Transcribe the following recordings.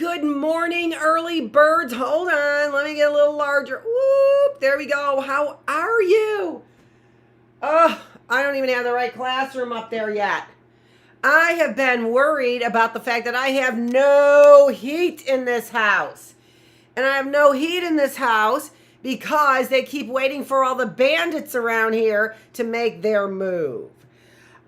Good morning, early birds. Hold on. Let me get a little larger. Whoop. There we go. How are you? Oh, I don't even have the right classroom up there yet. I have been worried about the fact that I have no heat in this house. And I have no heat in this house because they keep waiting for all the bandits around here to make their move.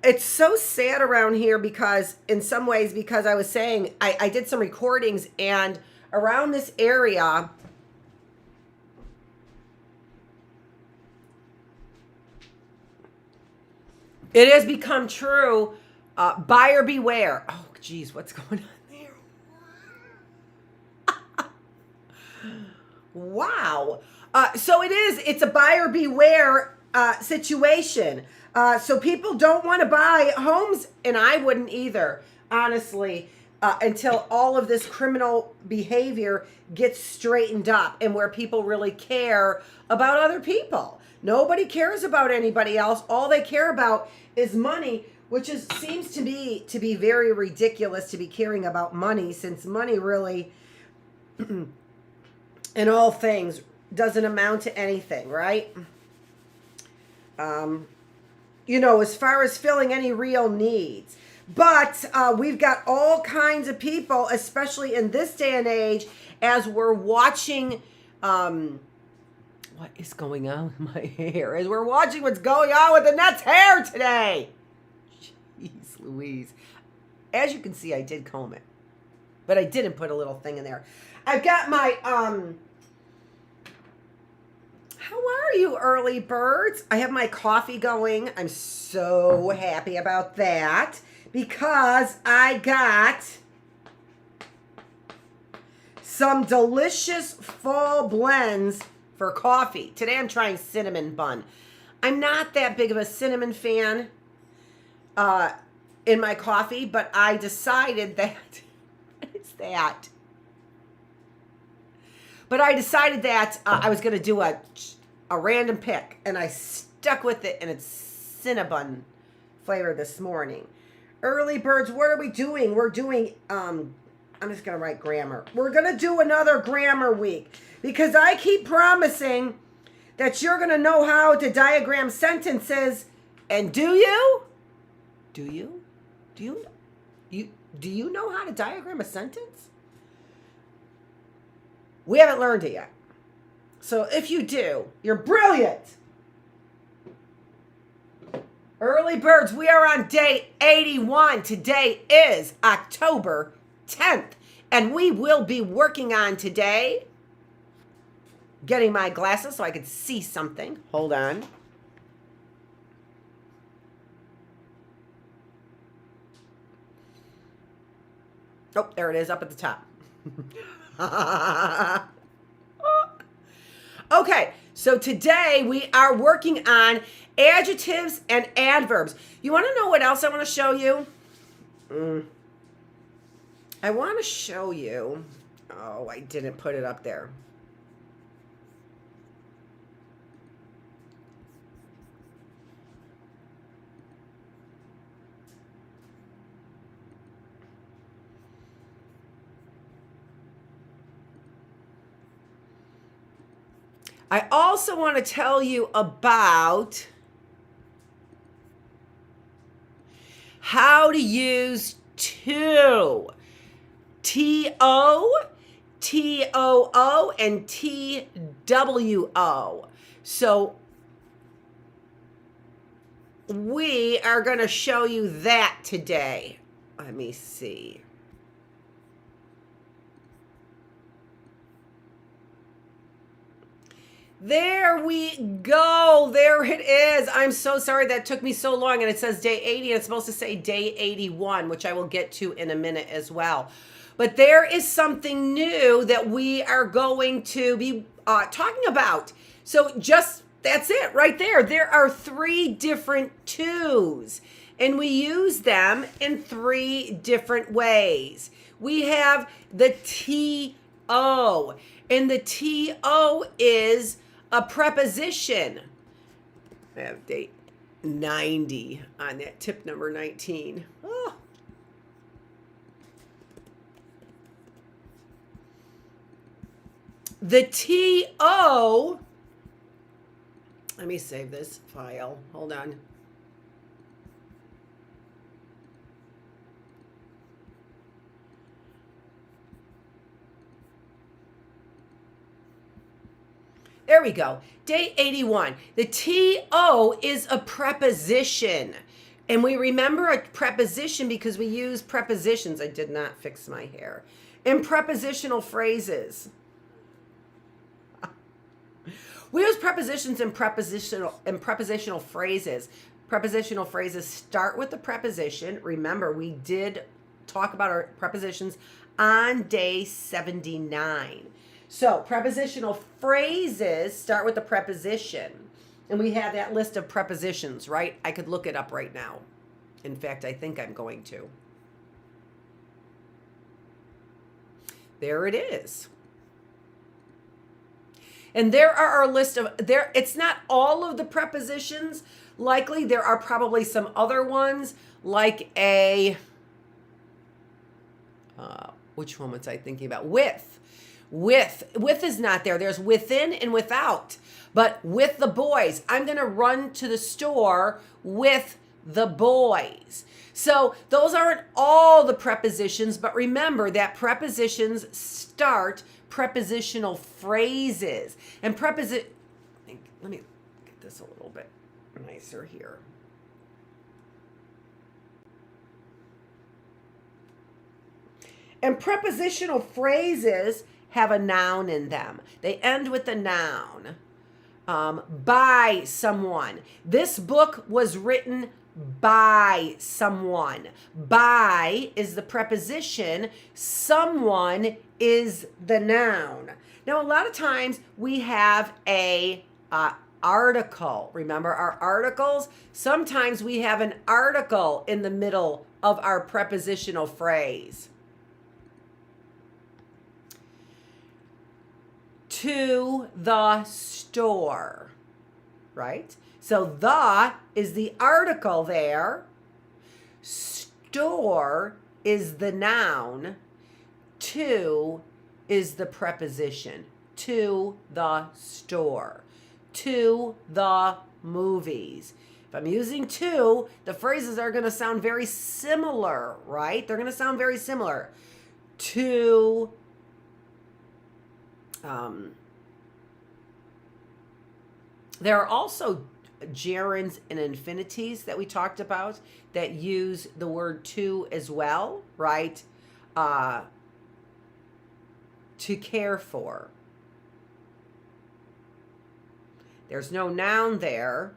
It's so sad around here because in some ways, because I was saying I did some recordings and around this area, it has become true. Buyer beware. Oh, geez, what's going on there? Wow. So it's a buyer beware situation. So people don't want to buy homes, and I wouldn't either, honestly, until all of this criminal behavior gets straightened up and where people really care about other people. Nobody cares about anybody else. All they care about is money, which seems to be very ridiculous to be caring about money, since money really, in all things, doesn't amount to anything, right? As far as filling any real needs. But we've got all kinds of people, especially in this day and age, as we're watching, what is going on with my hair? As we're watching what's going on with Annette's hair today. Jeez Louise. As you can see, I did comb it. But I didn't put a little thing in there. I've got my, how are you, early birds? I have my coffee going. I'm so happy about that because I got some delicious fall blends for coffee. Today I'm trying cinnamon bun. I'm not that big of a cinnamon fan in my coffee, but I decided that, what is that? But I decided that I was going to do a random pick, and I stuck with it, and it's Cinnabon flavor this morning. Early birds, what are we doing? We're doing, I'm just going to write grammar. We're going to do another grammar week because I keep promising that you're going to know how to diagram sentences, and do you? Do you? Do you know how to diagram a sentence? We haven't learned it yet. So if you do, you're brilliant. Early birds, we are on day 81. Today is October 10th. And we will be working on today, getting my glasses so I can see something. Hold on. Oh, there it is up at the top. Okay, so today we are working on adjectives and adverbs. You want to know what else I want to show you? I want to show you. Oh, I didn't put it up there. I also want to tell you about how to use to. T-O, T-O-O, and T-W-O. So we are going to show you that today. Let me see. There we go. There it is. I'm so sorry that took me so long, and it says day 80 and it's supposed to say day 81, which I will get to in a minute as well. But there is something new that we are going to be talking about. So that's it right there. There are 3 different tos, and we use them in 3 different ways. We have the T-O, and the T-O is a preposition. I have date 90 on that, tip number 19. Oh. The T-O, let me save this file. Hold on. There we go. Day 81. The T-O is a preposition. And we remember a preposition because we use prepositions. I did not fix my hair. In prepositional phrases. We use prepositions in prepositional phrases. Prepositional phrases start with the preposition. Remember, we did talk about our prepositions on day 79. So prepositional phrases start with the preposition. And we have that list of prepositions, right? I could look it up right now. In fact, I think I'm going to. There it is. And there are our list of, it's not all of the prepositions. Likely there are probably some other ones like which one was I thinking about? With is not there. There's within and without. But with the boys, I'm going to run to the store with the boys. So those aren't all the prepositions, but remember that prepositions start prepositional phrases. And let me get this a little bit nicer here. And prepositional phrases have a noun in them. They end with a noun. By someone. This book was written by someone. By is the preposition. Someone is the noun. Now, a lot of times we have a article. Remember our articles? Sometimes we have an article in the middle of our prepositional phrase. To the store, right? So the is the article there. Store is the noun. To is the preposition. To the store. To the movies. If I'm using to, the phrases are going to sound very similar, right? They're going to sound very similar. To there are also gerunds and infinities that we talked about that use the word to as well, right? To care for. There's no noun there.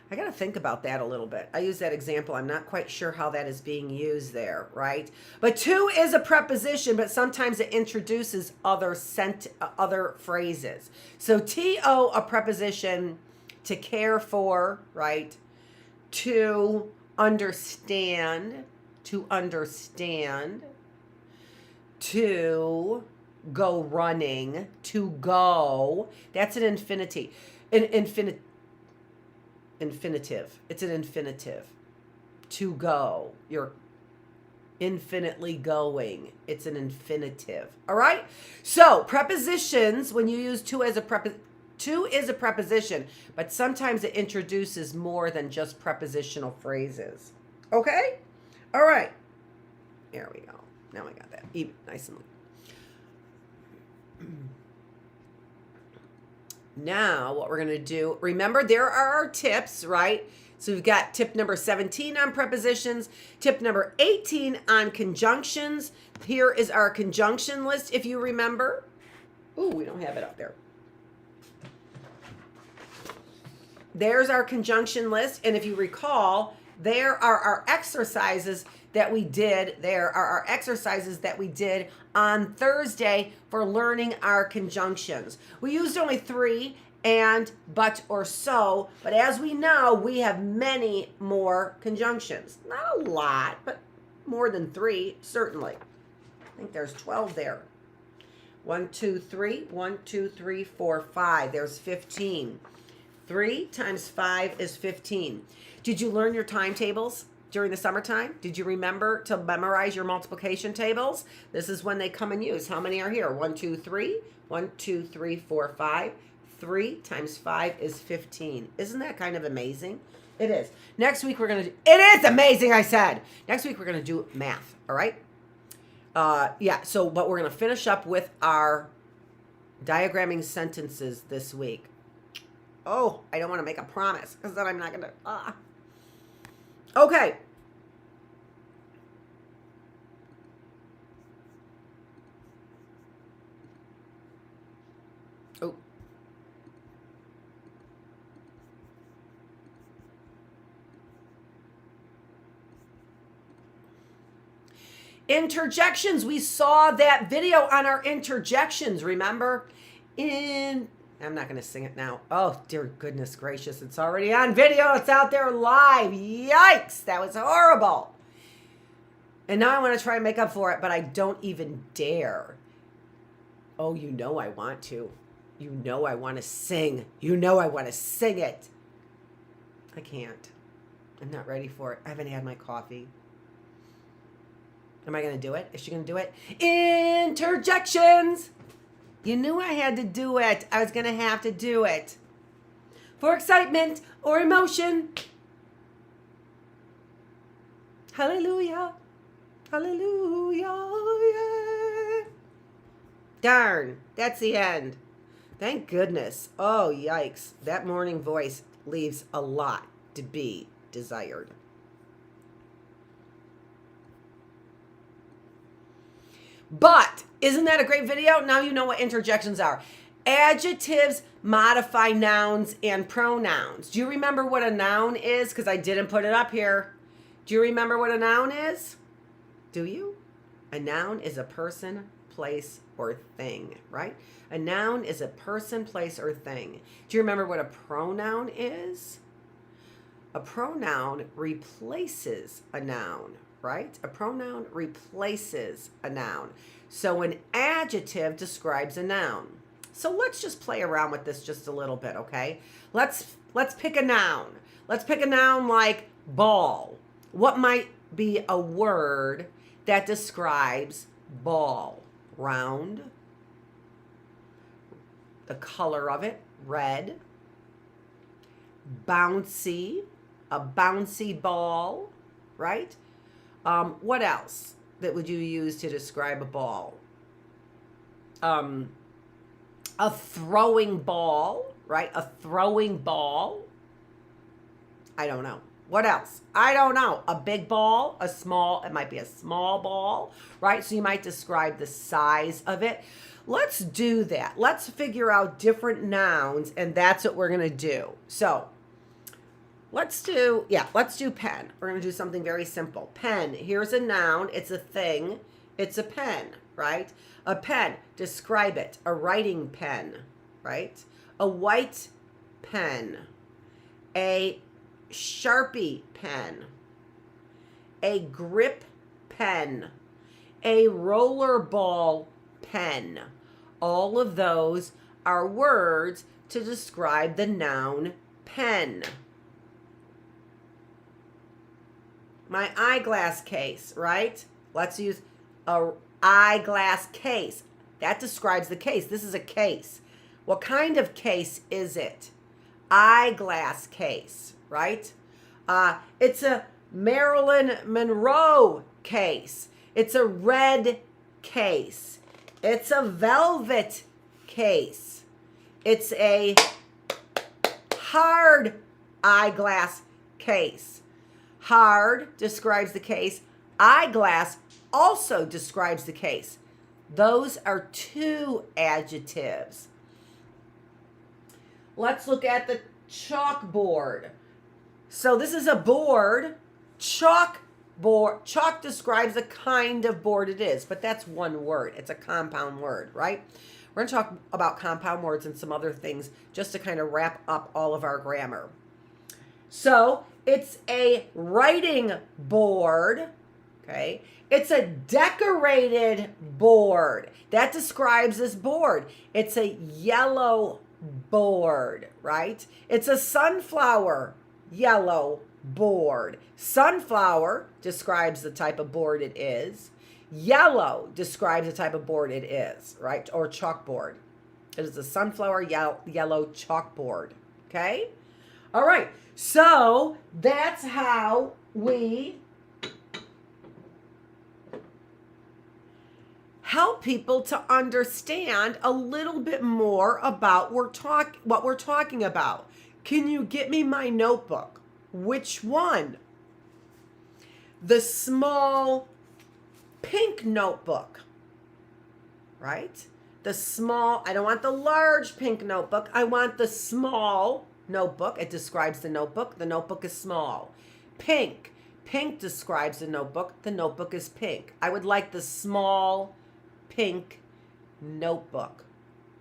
I got to think about that a little bit. I use that example. I'm not quite sure how that is being used there, right? But to is a preposition, but sometimes it introduces other phrases. So to, a preposition, to care for, right? To understand, to go running, to go. That's an infinitive. Infinitive. It's an infinitive. To go. You're infinitely going. It's an infinitive. All right? So, prepositions, when you use to as a to is a preposition, but sometimes it introduces more than just prepositional phrases. Okay? All right. There we go. Now I got that. Even nice and Now, what we're going to do, remember there are our tips, right? So we've got tip number 17 on prepositions, tip number 18 on conjunctions. Here is our conjunction list, if you remember. Ooh, we don't have it up there. There's our conjunction list. And if you recall, there are our exercises that we did. There are our exercises that we did on Thursday for learning our conjunctions. We used only 3, and, but, or so, but as we know, we have many more conjunctions. Not a lot, but more than 3, certainly. I think there's 12 there. 1, 2, 3, 1, 2, 3, 4, 5. There's 15. 3 times 5 is 15. Did you learn your timetables? during the summertime? Did you remember to memorize your multiplication tables? This is when they come in use. How many are here? 1, 2, 3. 1, 2, 3, 4, 5. 3 times 5 is 15. Isn't that kind of amazing? It is. Next week we're going to do, it is amazing, I said. Next week we're going to do math, all right? Yeah, so, but we're going to finish up with our diagramming sentences this week. Oh, I don't want to make a promise because then I'm not going to, Okay. Oh. Interjections. We saw that video on our interjections, remember? I'm not going to sing it now. Oh, dear goodness gracious. It's already on video. It's out there live. Yikes. That was horrible. And now I want to try and make up for it, but I don't even dare. Oh, you know I want to. You know I want to sing. You know I want to sing it. I can't. I'm not ready for it. I haven't had my coffee. Am I going to do it? Is she going to do it? Interjections. You knew I had to do it. I was going to have to do it. For excitement or emotion. Hallelujah. Hallelujah. Yeah. Darn. That's the end. Thank goodness. Oh, yikes. That morning voice leaves a lot to be desired. But isn't that a great video? Now you know what interjections are. Adjectives modify nouns and pronouns. Do you remember what a noun is? Because I didn't put it up here. Do you remember what a noun is? Do you? A noun is a person, place, or thing, right? A noun is a person, place, or thing. Do you remember what a pronoun is? A pronoun replaces a noun, right? A pronoun replaces a noun. So an adjective describes a noun. So let's just play around with this just a little bit, okay? Let's pick a noun. Let's pick a noun like ball. What might be a word that describes ball? Round. The color of it, red. Bouncy, a bouncy ball, right? What else that would you use to describe a ball? A throwing ball, right? A throwing ball. I don't know. What else? I don't know. A big ball, a small, it might be a small ball, right? So you might describe the size of it. Let's do that. Let's figure out different nouns, and that's what we're going to do. So let's do pen. We're going to do something very simple. Pen. Here's a noun. It's a thing. It's a pen, right? A pen. Describe it. A writing pen, right? A white pen. A Sharpie pen. A grip pen. A rollerball pen. All of those are words to describe the noun pen. My eyeglass case, right? Let's use a eyeglass case. That describes the case. This is a case. What kind of case is it? Eyeglass case, right? It's a Marilyn Monroe case. It's a red case. It's a velvet case. It's a hard eyeglass case. Hard describes the case. Eyeglass also describes the case. Those are two adjectives. Let's look at the chalkboard. So this is a board. Chalkboard. Chalk describes the kind of board it is, but that's one word. It's a compound word, right? We're going to talk about compound words and some other things just to kind of wrap up all of our grammar. So it's a writing board, okay? It's a decorated board. That describes this board. It's a yellow board, right? It's a sunflower yellow board. Sunflower describes the type of board it is. Yellow describes the type of board it is, right? Or chalkboard. It is a sunflower yellow chalkboard. Okay? All right. So that's how we help people to understand a little bit more about what we're talking about. Can you get me my notebook? Which one? The small pink notebook, right? The small, I don't want the large pink notebook. I want the small notebook. It describes the notebook. The notebook is small. Pink. Pink describes the notebook. The notebook is pink. I would like the small pink notebook,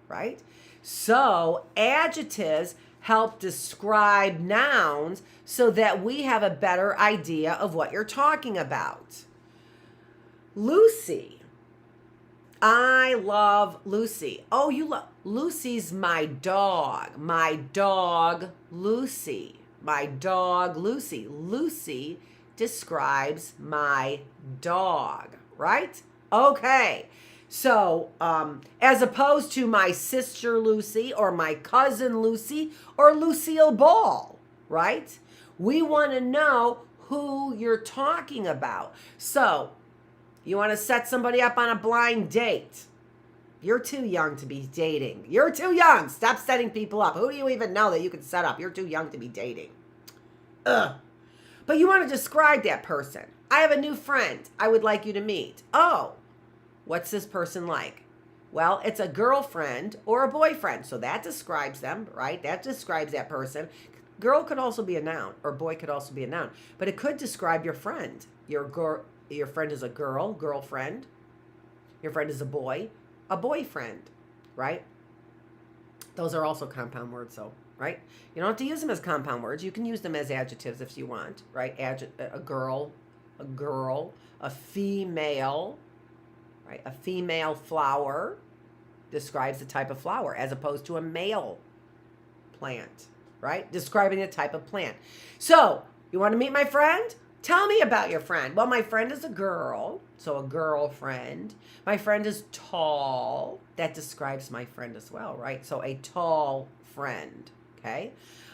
right? So adjectives help describe nouns so that we have a better idea of what you're talking about. Lucy. I love Lucy. Oh, you love Lucy's my dog. My dog, Lucy. My dog, Lucy. Lucy describes my dog, right? Okay. So, as opposed to my sister Lucy or my cousin Lucy or Lucille Ball, right? We want to know who you're talking about. So, you want to set somebody up on a blind date. You're too young to be dating. You're too young. Stop setting people up. Who do you even know that you can set up? You're too young to be dating. Ugh. But you want to describe that person. I have a new friend I would like you to meet. Oh, what's this person like? Well, it's a girlfriend or a boyfriend. So that describes them, right? That describes that person. Girl could also be a noun, or boy could also be a noun. But it could describe your friend. Your friend is a girl, girlfriend. Your friend is a boy, a boyfriend, right? Those are also compound words, though, right? You don't have to use them as compound words. You can use them as adjectives if you want, right? A girl, a female, right? A female flower describes the type of flower as opposed to a male plant, right? Describing the type of plant. So, you want to meet my friend? Tell me about your friend. Well, my friend is a girl, so a girlfriend. My friend is tall. That describes my friend as well, right? So a tall friend, okay?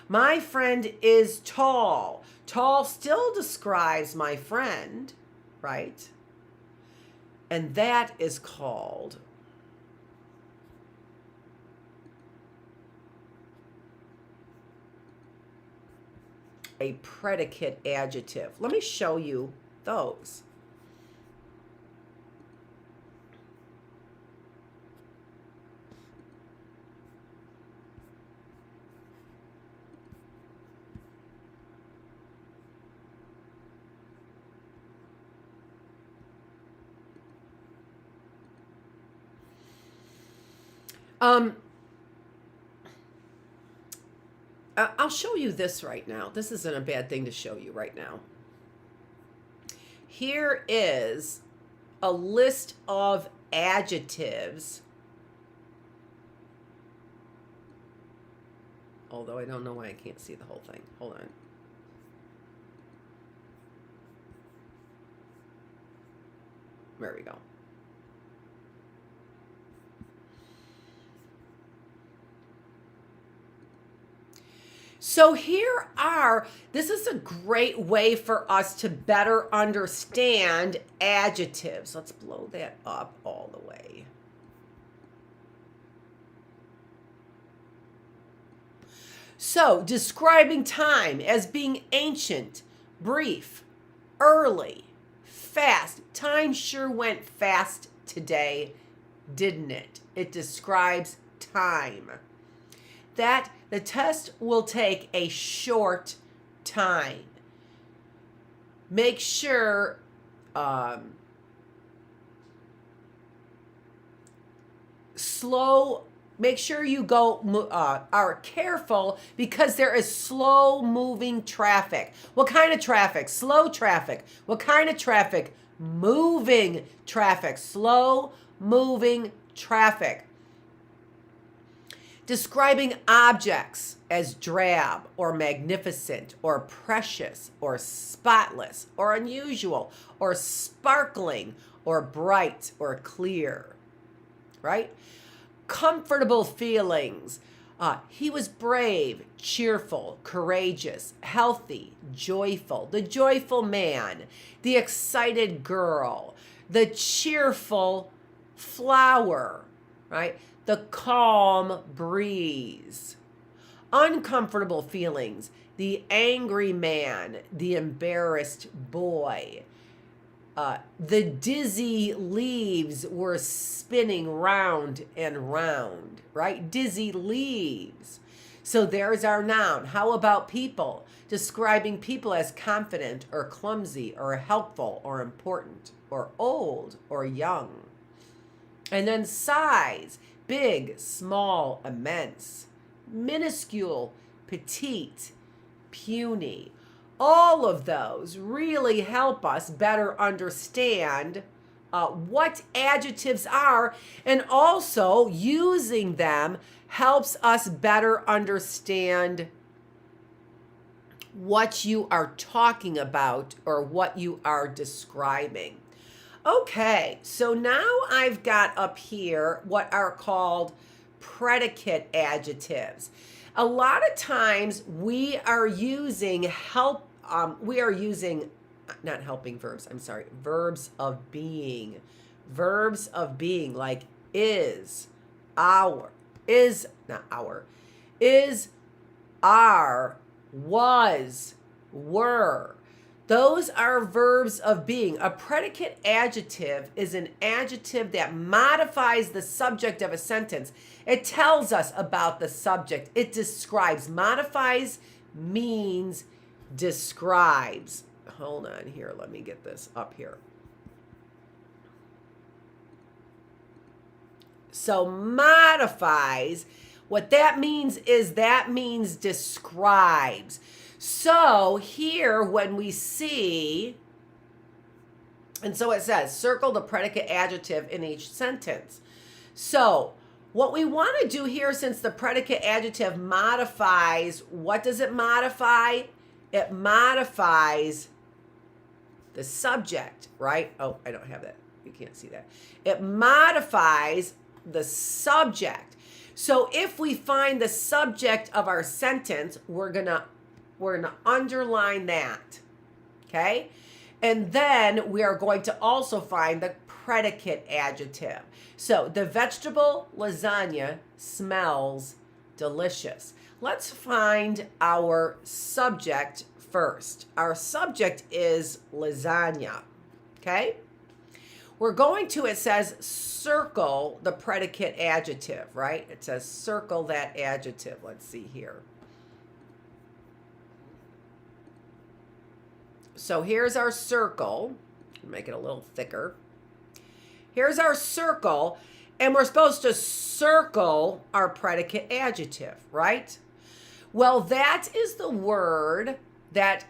My friend is tall. Tall still describes my friend, right? And that is called a predicate adjective. Let me show you those. I'll show you this right now. This isn't a bad thing to show you right now. Here is a list of adjectives. Although I don't know why I can't see the whole thing. Hold on. There we go. So this is a great way for us to better understand adjectives. Let's blow that up all the way. So, describing time as being ancient, brief, early, fast. Time sure went fast today, didn't it? It describes time. That the test will take a short time. Make sure make sure you are careful because there is slow moving traffic. What kind of traffic? Slow traffic. What kind of traffic? Moving traffic. Slow moving traffic. Describing objects as drab or magnificent or precious or spotless or unusual or sparkling or bright or clear, right? Comfortable feelings. He was brave, cheerful, courageous, healthy, joyful, the joyful man, the excited girl, the cheerful flower, right? The calm breeze. Uncomfortable feelings. The angry man, the embarrassed boy. The dizzy leaves were spinning round and round, right? Dizzy leaves. So there's our noun. How about people? Describing people as confident or clumsy or helpful or important or old or young. And then size. Big, small, immense, minuscule, petite, puny. All of those really help us better understand what adjectives are, and also using them helps us better understand what you are talking about or what you are describing. Okay, so now I've got up here what are called predicate adjectives. A lot of times we are using not helping verbs, verbs of being. Verbs of being like is, our, is, not our, is, are, was, were. Those are verbs of being. A predicate adjective is an adjective that modifies the subject of a sentence. It tells us about the subject. It describes. Modifies means describes. Hold on here. Let me get this up here. So modifies, what that means is describes. So here when we see, and so it says, circle the predicate adjective in each sentence. So what we want to do here, since the predicate adjective modifies, what does it modify? It modifies the subject, right? Oh, I don't have that. You can't see that. It modifies the subject. So if we find the subject of our sentence, we're gonna underline that, okay? And then we are going to also find the predicate adjective. So the vegetable lasagna smells delicious. Let's find our subject first. Our subject is lasagna, okay? We're going to, it says circle the predicate adjective, right? It says circle that adjective. Let's see here. So here's our circle. Make it a little thicker. Here's our circle, and we're supposed to circle our predicate adjective, right? Well, that is the word that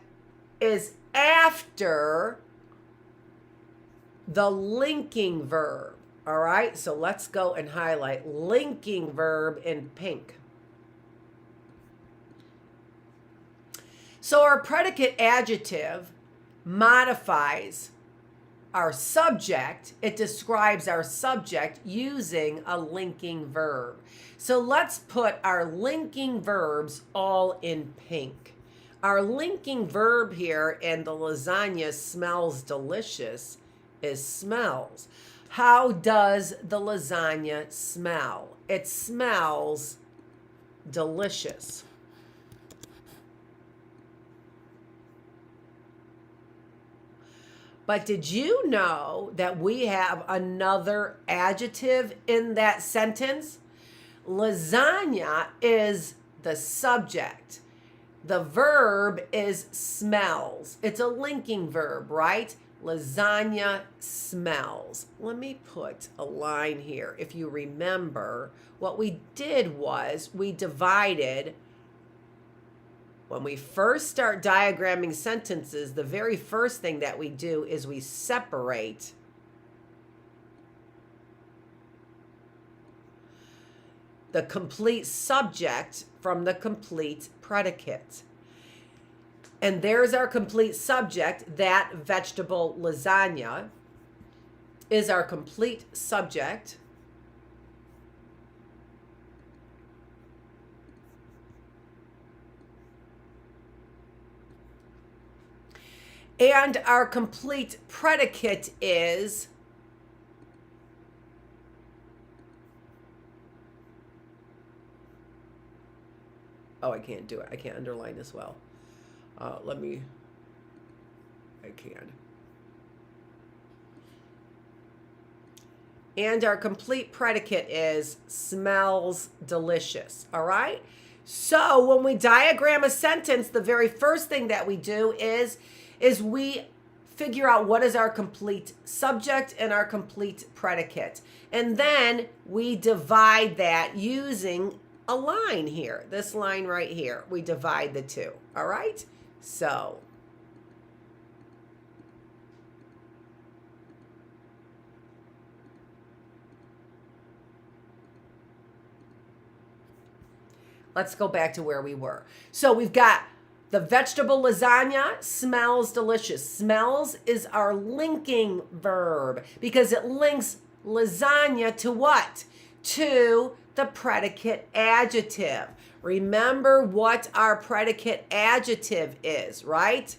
is after the linking verb, all right? So let's go and highlight linking verb in pink. So our predicate adjective modifies our subject. It describes our subject using a linking verb. So let's put our linking verbs all in pink. Our linking verb here in the lasagna smells delicious is smells. How does the lasagna smell? It smells delicious. But did you know that we have another adjective in that sentence? Lasagna is the subject. The verb is smells. It's a linking verb, right? Lasagna smells. Let me put a line here. If you remember, what we did was we divided. When we first start diagramming sentences, the very first thing that we do is we separate the complete subject from the complete predicate. And there's our complete subject. That vegetable lasagna is our complete subject. And our complete predicate is I can't do it. I can't underline as well. I can. And our complete predicate is smells delicious. All right? So when we diagram a sentence, the very first thing that we do is we figure out what is our complete subject and our complete predicate. And then we divide that using a line here. This line right here. We divide the two. All right? So let's go back to where we were. So we've got the vegetable lasagna smells delicious. Smells is our linking verb because it links lasagna to what? To the predicate adjective. Remember what our predicate adjective is, right?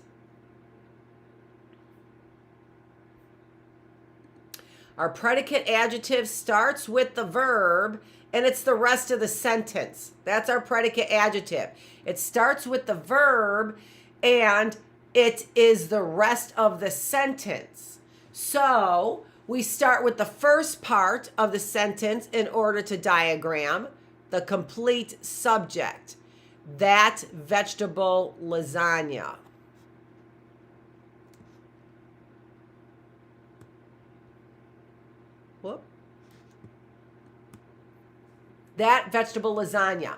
Our predicate adjective starts with the verb and it's the rest of the sentence. That's our predicate adjective. It starts with the verb and it is the rest of the sentence. So we start with the first part of the sentence in order to diagram the complete subject. That vegetable lasagna. Whoop. That vegetable lasagna.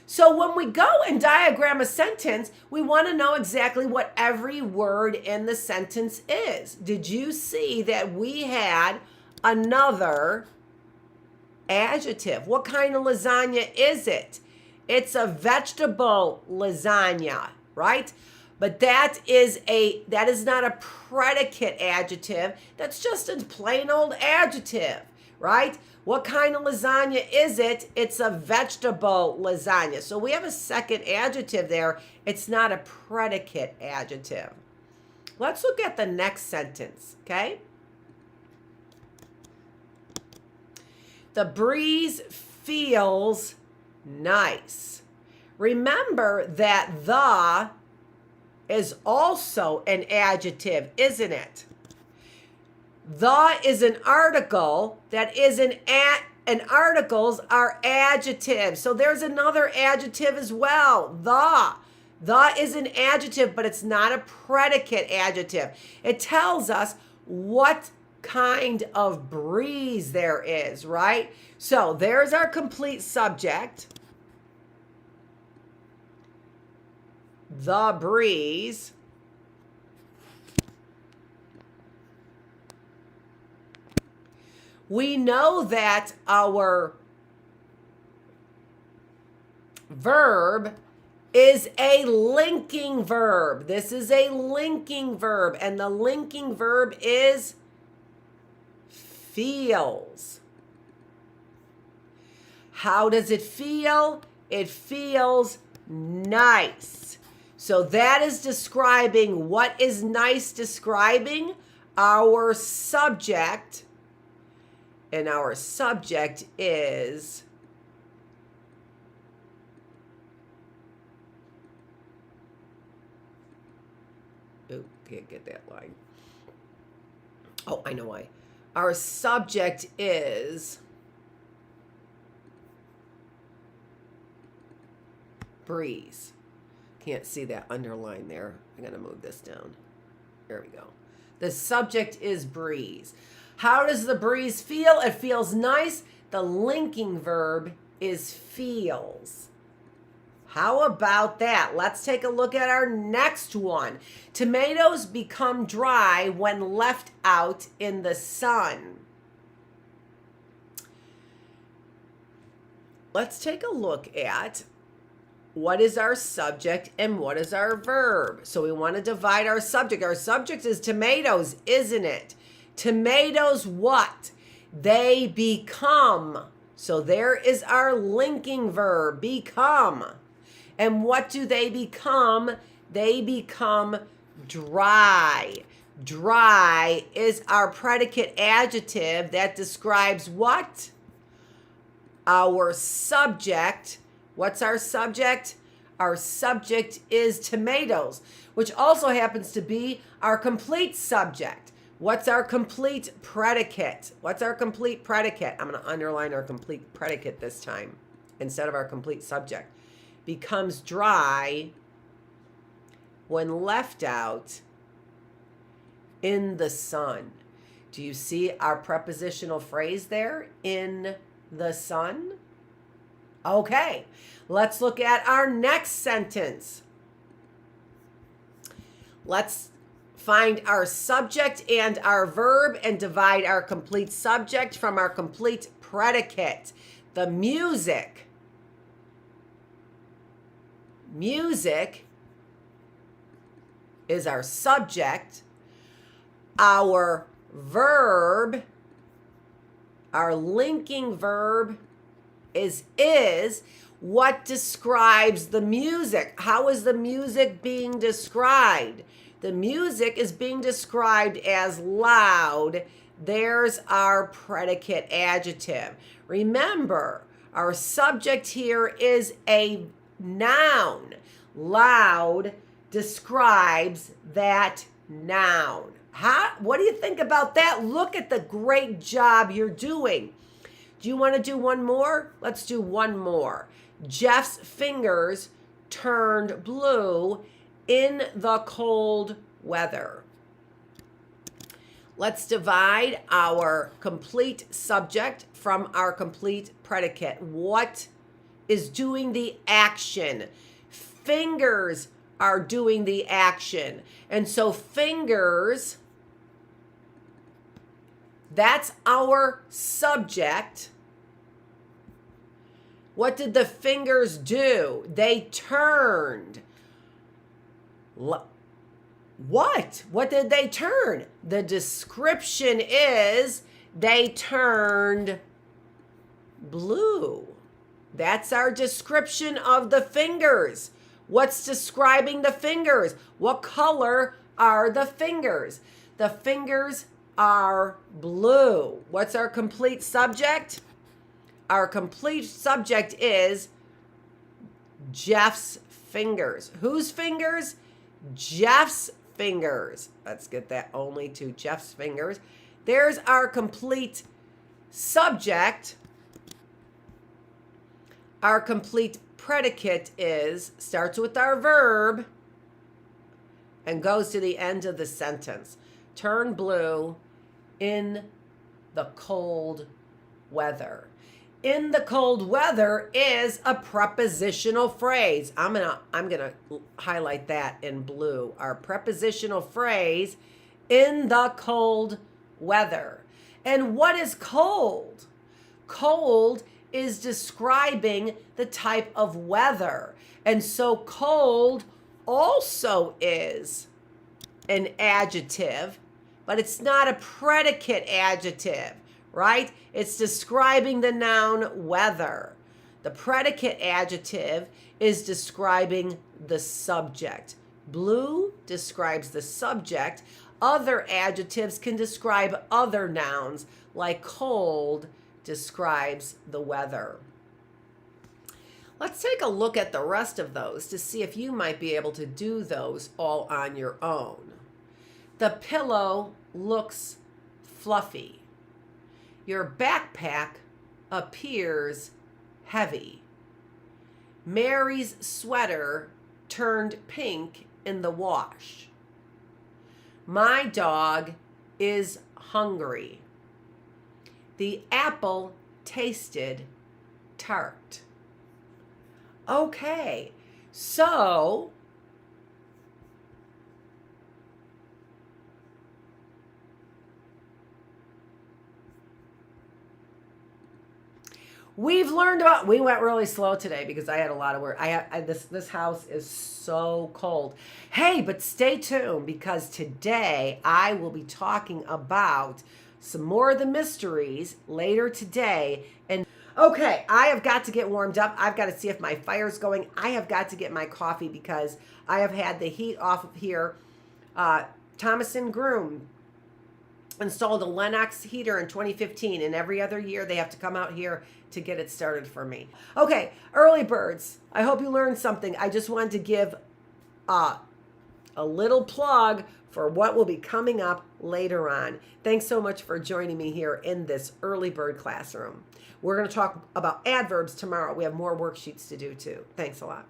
So when we go and diagram a sentence, we want to know exactly what every word in the sentence is. Did you see that we had another adjective? What kind of lasagna is it? It's a vegetable lasagna, right? But that is not a predicate adjective. That's just a plain old adjective, right? What kind of lasagna is it? It's a vegetable lasagna. So we have a second adjective there. It's not a predicate adjective. Let's look at the next sentence, okay? The breeze feels nice. Remember that the is also an adjective, isn't it? The is an article that is and articles are adjectives. So there's another adjective as well. The is an adjective, but it's not a predicate adjective. It tells us what kind of breeze there is, right? So there's our complete subject. The breeze. We know that our verb is a linking verb. This is a linking verb, and the linking verb is feels. How does it feel? It feels nice. So that is describing what is nice describing? Our subject. And our subject is can't get that line. Oh, I know why. Our subject is breeze. Can't see that underline there. I'm going to move this down. There we go. The subject is breeze. How does the breeze feel? It feels nice. The linking verb is feels. How about that? Let's take a look at our next one. Tomatoes become dry when left out in the sun. let's take a look at what is our subject and what is our verb. So we want to divide our subject. Our subject is tomatoes, isn't it? Tomatoes what? They become. So there is our linking verb, become. And what do they become? They become dry. Dry is our predicate adjective that describes what? Our subject. What's our subject? Our subject is tomatoes, which also happens to be our complete subject. What's our complete predicate? What's our complete predicate? I'm going to underline our complete predicate this time instead of our complete subject. Becomes dry when left out in the sun. Do you see our prepositional phrase there? In the sun? Okay, let's look at our next sentence. Let's find our subject and our verb and divide our complete subject from our complete predicate. The music. Music is our subject. Our verb, our linking verb is what describes the music. How is the music being described? The music is being described as loud. There's our predicate adjective. Remember, our subject here is a noun. Loud describes that noun. What do you think about that? Look at the great job you're doing. Do you want to do one more? Let's do one more. Jeff's fingers turned blue in the cold weather. Let's divide our complete subject from our complete predicate. What is doing the action? Fingers are doing the action. And so fingers, that's our subject. What did the fingers do? They turned. What? What did they turn? The description is they turned blue. That's our description of the fingers. What's describing the fingers? What color are the fingers? The fingers are blue. What's our complete subject? Our complete subject is Jeff's fingers. Whose fingers? Jeff's fingers. Let's get that only to Jeff's fingers. There's our complete subject. Our complete predicate starts with our verb and goes to the end of the sentence. Turn blue in the cold weather. In the cold weather is a prepositional phrase. I'm gonna highlight that in blue. Our prepositional phrase, in the cold weather. And what is cold? Cold is describing the type of weather. And so cold also is an adjective, but it's not a predicate adjective, right? It's describing the noun weather. The predicate adjective is describing the subject. Blue describes the subject. Other adjectives can describe other nouns, like cold describes the weather. Let's take a look at the rest of those to see if you might be able to do those all on your own. The pillow looks fluffy. Your backpack appears heavy. Mary's sweater turned pink in the wash. My dog is hungry. The apple tasted tart. Okay, so we went really slow today because I had a lot of work. This house is so cold. Hey, but stay tuned because today I will be talking about some more of the mysteries later today. And okay, I have got to get warmed up. I've got to see if my fire's going. I have got to get my coffee because I have had the heat off of here. Thomas & Groom installed a Lennox heater in 2015, and every other year they have to come out here to get it started for me. Okay, early birds. I hope you learned something. I just wanted to give a little plug for what will be coming up later on. Thanks so much for joining me here in this early bird classroom. We're going to talk about adverbs tomorrow. We have more worksheets to do too. Thanks a lot.